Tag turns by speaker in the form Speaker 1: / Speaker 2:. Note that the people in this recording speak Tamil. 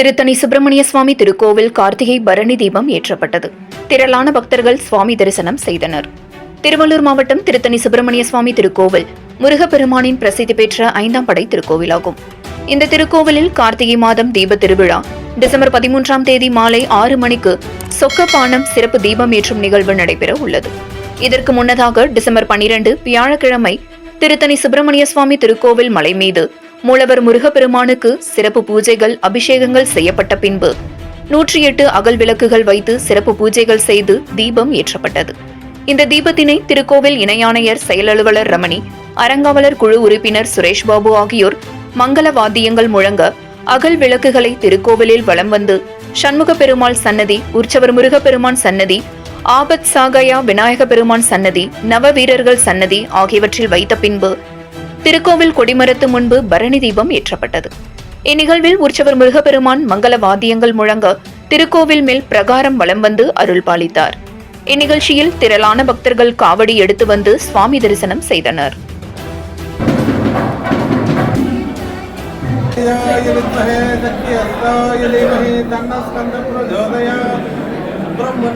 Speaker 1: திருத்தணி சுப்பிரமணிய சுவாமி திருக்கோவில் கார்த்திகை பரணி தீபம் ஏற்றப்பட்டது. திரளான பக்தர்கள் சுவாமி தரிசனம் செய்தனர். திருவள்ளூர் மாவட்டம் திருத்தணி சுப்பிரமணிய சுவாமி திருக்கோவில் முருகப்பெருமானின் பிரசித்தி பெற்ற 5ஆம் படை திருக்கோவிலாகும். இந்த திருக்கோவிலில் கார்த்திகை மாதம் தீப திருவிழா டிசம்பர் 13ஆம் தேதி மாலை 6 மணிக்கு சொக்கப்பானம் சிறப்பு தீபம் ஏற்றும் நிகழ்வு நடைபெற உள்ளது. இதற்கு முன்னதாக டிசம்பர் 12 வியாழக்கிழமை திருத்தணி சுப்பிரமணிய சுவாமி திருக்கோவில் மலை மீது மூலவர் முருகப்பெருமானுக்கு சிறப்பு பூஜைகள் அபிஷேகங்கள் செய்யப்பட்ட பின்பு 108 அகல் விளக்குகள் வைத்து சிறப்பு பூஜைகள் செய்து தீபம் ஏற்றப்பட்டது. இந்த தீபத்தினை திருக்கோவில் இணை ஆணையர் செயல் அலுவலர் ரமணி, அறங்காவலர் குழு உறுப்பினர் சுரேஷ் பாபு ஆகியோர் மங்கள வாத்தியங்கள் முழங்க அகல் விளக்குகளை திருக்கோவிலில் வலம் வந்து சண்முக பெருமாள் சன்னதி, உற்சவர் முருகப்பெருமான் சன்னதி, ஆபத் சாகயா விநாயக பெருமான் சன்னதி, நவ வீரர்கள் சன்னதி ஆகியவற்றில் வைத்த பின்பு திருக்கோவில் கொடிமரத்து முன்பு பரணி தீபம் ஏற்றப்பட்டது. இந்நிகழ்வில் உற்சவர் முருகப்பெருமான் மங்கள வாத்தியங்கள் முழங்க திருக்கோவில் மேல் பிரகாரம் வலம் வந்து அருள் பாலித்தார். இந்நிகழ்ச்சியில் திரளான பக்தர்கள் காவடி எடுத்து வந்து சுவாமி தரிசனம் செய்தனர்.
Speaker 2: பிரம்ம